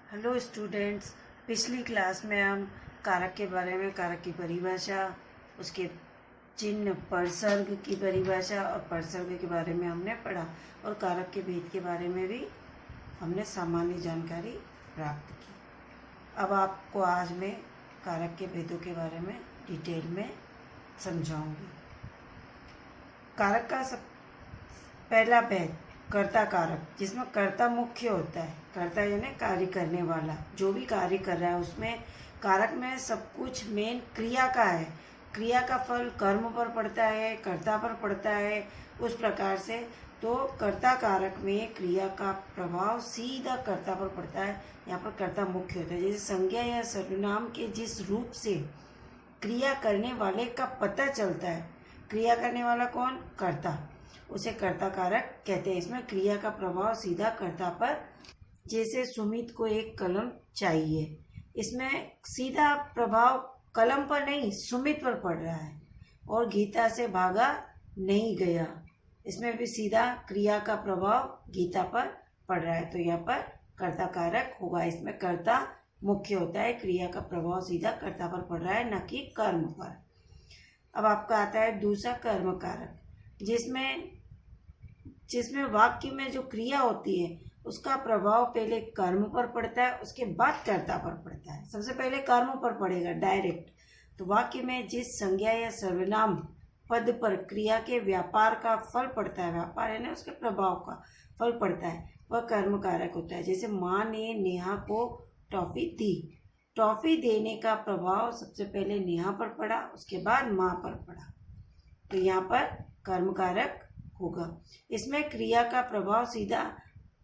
Hello students, पिछली class में हम कारक के बारे में, कारक की परिभाषा, उसके चिन्ह, परसर्ग की परिभाषा और परसर्ग के बारे में हमने पढ़ा और कारक के भेद के बारे में भी हमने सामान्य जानकारी प्राप्त की। अब आपको आज मैं कारक के भेदों के बारे में डिटेल में समझाऊंगी। कारक का पहला भेद कर्ता कारक, जिसमें कर्ता मुख्य होता है। कर्ता यानी कार्य करने वाला, जो भी कार्य कर रहा है उसमें कारक में सब कुछ मेन क्रिया का है। क्रिया का फल कर्म पर पड़ता है, कर्ता पर पड़ता है। उस प्रकार से तो कर्ता कारक में क्रिया का प्रभाव सीधा कर्ता पर पड़ता है। यहाँ पर कर्ता मुख्य होता है। जैसे संज्ञा या सर्वनाम के जिस रूप से क्रिया करने वाले का पता चलता है, क्रिया करने वाला कौन? कर्ता, उसे कर्ता कारक कहते हैं। इसमें क्रिया का प्रभाव सीधा कर्ता पर, जैसे सुमित को एक कलम चाहिए, इसमें सीधा प्रभाव कलम पर नहीं सुमित पर पड़ रहा है। और गीता से भागा नहीं गया, इसमें भी सीधा क्रिया का प्रभाव गीता पर पड़ रहा है। तो यहाँ पर कर्ता कारक होगा। इसमें कर्ता मुख्य होता है, क्रिया का प्रभाव सीधा कर्ता पर पड़ रहा है, न कि कर्म पर। अब आपका आता है दूसरा कर्म कारक, जिसमें वाक्य में जो क्रिया होती है उसका प्रभाव पहले कर्म पर पड़ता है, उसके बाद कर्ता पर पड़ता है। सबसे पहले कर्म पर पड़ेगा डायरेक्ट। तो वाक्य में जिस संज्ञा या सर्वनाम पद पर क्रिया के व्यापार का फल पड़ता है, व्यापार है ना, उसके प्रभाव का फल पड़ता है, वह कर्म कारक होता है। जैसे माँ ने नेहा को टॉफी दी, टॉफी देने का प्रभाव सबसे पहले नेहा पर पड़ा, उसके बाद माँ पर पड़ा, तो यहाँ पर कर्म कारक होगा। इसमें क्रिया का प्रभाव सीधा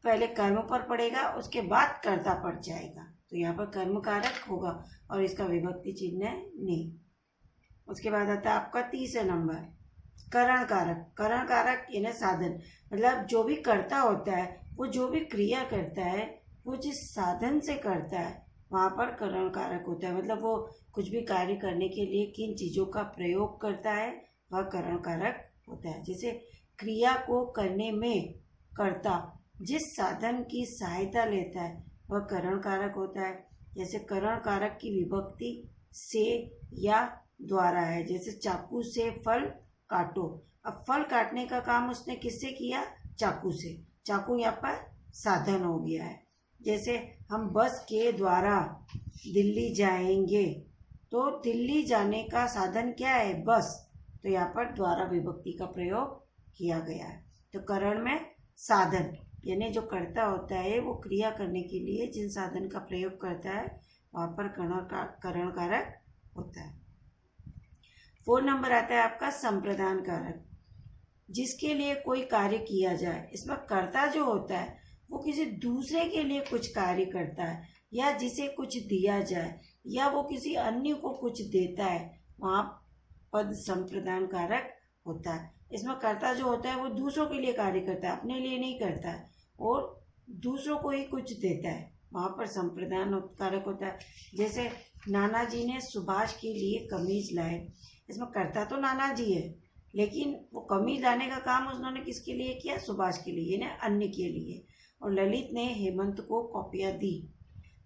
पहले कर्म पर पड़ेगा, उसके बाद कर्ता पर जाएगा, तो यहाँ पर कर्म कारक होगा और इसका विभक्ति चिन्ह है नहीं। उसके बाद आता है आपका तीसरा नंबर करण कारक। करण कारक यानी साधन, मतलब जो भी कर्ता होता है वो जो भी क्रिया करता है वो जिस साधन से करता है वहाँ पर करण कारक होता है। मतलब वो कुछ भी कार्य करने के लिए किन चीज़ों का प्रयोग करता है वह करण कारक होता है। जैसे क्रिया को करने में कर्ता जिस साधन की सहायता लेता है वह करण कारक होता है। जैसे करण कारक की विभक्ति से या द्वारा है। जैसे चाकू से फल काटो, अब फल काटने का काम उसने किससे किया? चाकू से। चाकू यहाँ पर साधन हो गया है। जैसे हम बस के द्वारा दिल्ली जाएंगे, तो दिल्ली जाने का साधन क्या है? बस। तो यहाँ पर द्वारा विभक्ति का प्रयोग किया गया है। तो करण में साधन यानी जो कर्ता होता है वो क्रिया करने के लिए जिन साधन का प्रयोग करता है वहाँ पर करण कारक होता है। 4 नंबर आता है आपका संप्रदान कारक, जिसके लिए कोई कार्य किया जाए। इसमें कर्ता जो होता है वो किसी दूसरे के लिए कुछ कार्य करता है, या जिसे कुछ दिया जाए, या वो किसी अन्य को कुछ देता है, वहाँ पद संप्रदान कारक होता है। इसमें कर्ता जो होता है वो दूसरों के लिए कार्य करता है, अपने लिए नहीं करता है, और दूसरों को ही कुछ देता है, वहाँ पर संप्रदान कारक होता है। जैसे नाना जी ने सुभाष के लिए कमीज लाए, इसमें कर्ता तो नाना जी है, लेकिन वो कमीज लाने का काम उन्होंने किसके लिए किया? सुभाष के लिए, यानी अन्य के लिए। और ललित ने हेमंत को कॉपियाँ दी,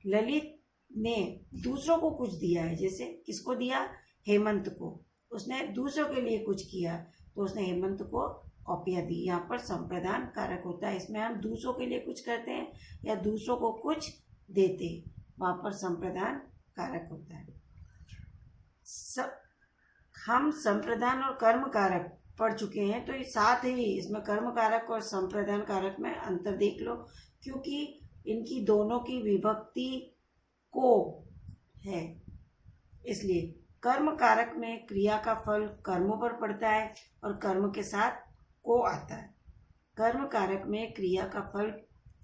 ललित ने दूसरों को कुछ दिया है। जैसे किसको दिया? हेमंत को। उसने दूसरों के लिए कुछ किया तो उसने हेमंत को कॉपियाँ दी। यहाँ पर संप्रदान कारक होता है। इसमें हम दूसरों के लिए कुछ करते हैं या दूसरों को कुछ देते हैं, वहाँ पर संप्रदान कारक होता है। हम संप्रदान और कर्म कारक पढ़ चुके हैं, तो साथ ही इसमें कर्म कारक और संप्रदान कारक में अंतर देख लो, क्योंकि इनकी दोनों की विभक्ति को है। इसलिए कर्म कारक में क्रिया का फल कर्म पर पड़ता है और कर्म के साथ को आता है। कर्म कारक में क्रिया का फल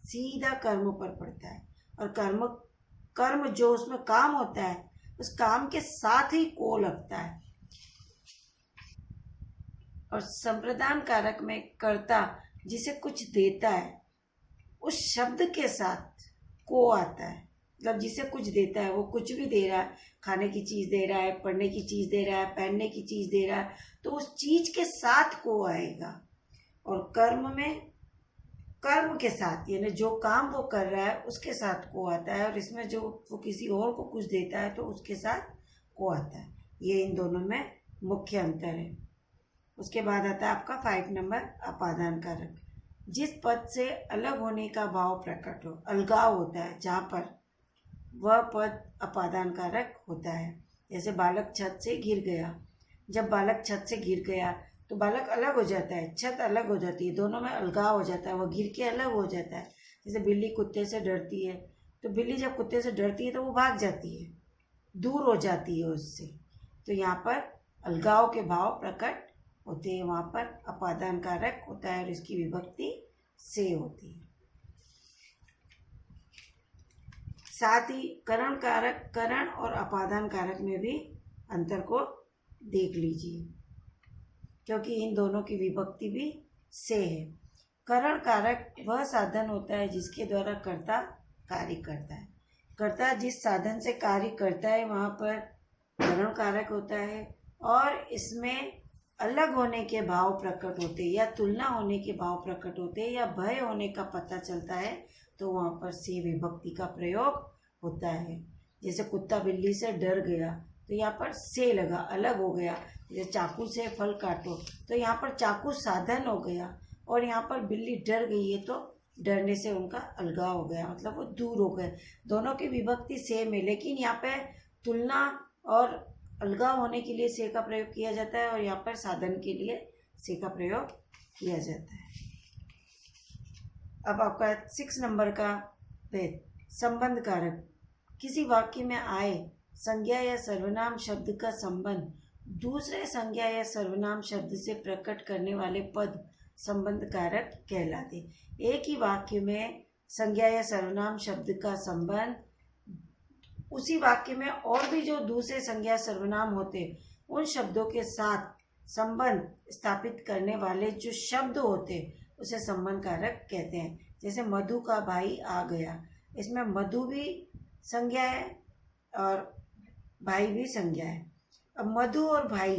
सीधा कर्म पर पड़ता है और कर्म जो उसमें काम होता है उस काम के साथ ही को लगता है। और संप्रदान कारक में कर्ता जिसे कुछ देता है उस शब्द के साथ को आता है। मतलब जिसे कुछ देता है, वो कुछ भी दे रहा है, खाने की चीज़ दे रहा है, पढ़ने की चीज़ दे रहा है, पहनने की चीज़ दे रहा है, तो उस चीज़ के साथ को आएगा। और कर्म में कर्म के साथ, यानी जो काम वो कर रहा है उसके साथ को आता है, और इसमें जो वो किसी और को कुछ देता है तो उसके साथ को आता है। ये इन दोनों में मुख्य अंतर है। उसके बाद आता है आपका 5 नंबर अपादान कारक। जिस पद से अलग होने का भाव प्रकट हो, अलगाव होता है जहाँ पर, वह पद अपादान कारक होता है। जैसे बालक छत से गिर गया। जब बालक छत से गिर गया तो बालक अलग हो जाता है, छत अलग हो जाती है, दोनों में अलगाव हो जाता है, वह गिर के अलग हो जाता है। जैसे बिल्ली कुत्ते से डरती है, तो बिल्ली जब कुत्ते से डरती है तो वो भाग जाती है, दूर हो जाती है उससे। तो यहाँ पर अलगाव के भाव प्रकट होते हैं, वहाँ पर अपादान कारक होता है और इसकी विभक्ति से होती है। साथ ही करण कारक, करण और अपादान कारक में भी अंतर को देख लीजिए, क्योंकि इन दोनों की विभक्ति भी से है। करण कारक वह साधन होता है जिसके द्वारा कर्ता कार्य करता है। कर्ता जिस साधन से कार्य करता है वहाँ पर करण कारक होता है, और इसमें अलग होने के भाव प्रकट होते हैं या तुलना होने के भाव प्रकट होते हैं या भय होने का पता चलता है, तो वहाँ पर से विभक्ति का प्रयोग होता है। जैसे कुत्ता बिल्ली से डर गया तो यहाँ पर से लगा, अलग हो गया। जैसे चाकू से फल काटो तो यहाँ पर चाकू साधन हो गया, और यहाँ पर बिल्ली डर गई है तो डरने से उनका अलगाव हो गया, मतलब वो दूर हो गए। दोनों की विभक्ति सेम है, लेकिन यहाँ पे तुलना और अलगाव होने के लिए से का प्रयोग किया जाता है, और यहाँ पर साधन के लिए से का प्रयोग किया जाता है। अब आपका 6 नंबर का भेद, संबंध कारक। किसी वाक्य में आए संज्ञा या सर्वनाम शब्द का संबंध दूसरे संज्ञा या सर्वनाम शब्द से प्रकट करने वाले पद संबंध कारक कहलाते। एक ही वाक्य में संज्ञा या सर्वनाम शब्द का संबंध उसी वाक्य में और भी जो दूसरे संज्ञा सर्वनाम होते उन शब्दों के साथ संबंध स्थापित करने वाले जो शब्द होते उसे संबंध कारक कहते हैं। जैसे मधु का भाई आ गया, इसमें मधु भी संज्ञा है और भाई भी संज्ञा है। अब मधु और भाई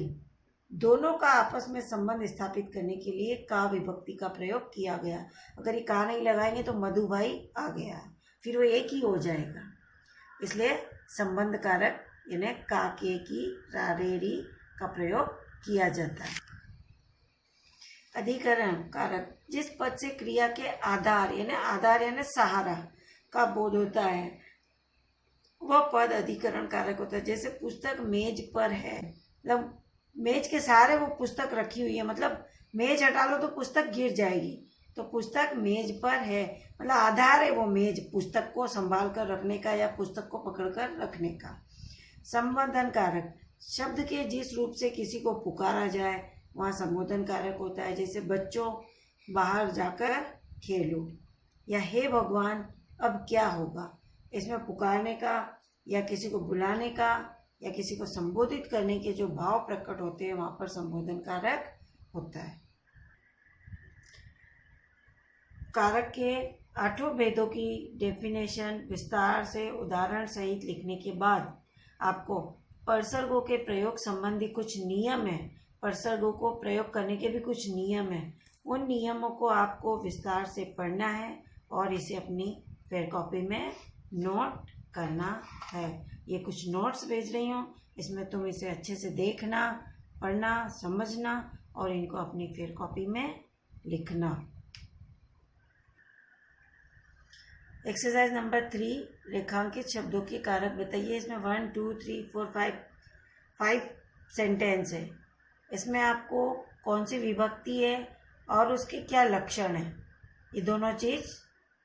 दोनों का आपस में संबंध स्थापित करने के लिए का विभक्ति का प्रयोग किया गया। अगर ये का नहीं लगाएंगे तो मधु भाई आ गया, फिर वो एक ही हो जाएगा, इसलिए संबंध कारक यानी का के की रा रे री का प्रयोग किया जाता है। अधिकरण कारक, जिस पद से क्रिया के आधार यानी सहारा का बोध होता है वह पद अधिकरण कारक होता है। जैसे पुस्तक मेज पर है, मतलब मेज के सहारे वो पुस्तक रखी हुई है, मतलब मेज हटा लो तो पुस्तक गिर जाएगी, तो पुस्तक मेज पर है मतलब आधार है वो मेज, पुस्तक को संभाल कर रखने का या पुस्तक को पकड़ कर रखने का। संबोधन कारक, शब्द के जिस रूप से किसी को पुकारा जाए वहाँ संबोधन कारक होता है। जैसे बच्चों बाहर जाकर खेलो, या हे भगवान अब क्या होगा, इसमें पुकारने का या किसी को बुलाने का या किसी को संबोधित करने के जो भाव प्रकट होते हैं वहाँ पर संबोधन कारक होता है। कारक के 8 भेदों की डेफिनेशन विस्तार से उदाहरण सहित लिखने के बाद आपको परसर्गों के प्रयोग संबंधी कुछ नियम है, परसर्गों को प्रयोग करने के भी कुछ नियम है, उन नियमों को आपको विस्तार से पढ़ना है और इसे अपनी फेयर कॉपी में नोट करना है। ये कुछ नोट्स भेज रही हूँ, इसमें तुम इसे अच्छे से देखना, पढ़ना, समझना और इनको अपनी फेयर कॉपी में लिखना। एक्सरसाइज नंबर 3, रेखांकित शब्दों के कारक बताइए। इसमें 1 2 3 4 5 सेंटेंस है। इसमें आपको कौन सी विभक्ति है और उसके क्या लक्षण है, ये दोनों चीज़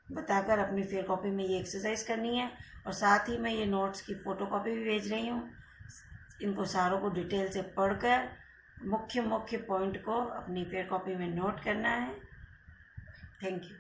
बताकर अपनी फेयर कॉपी में ये एक्सरसाइज करनी है। और साथ ही मैं ये नोट्स की फ़ोटोकॉपी भी भेज रही हूँ। इनको सारों को डिटेल से पढ़कर मुख्य पॉइंट को अपनी फेयर कॉपी में नोट करना है। Thank you.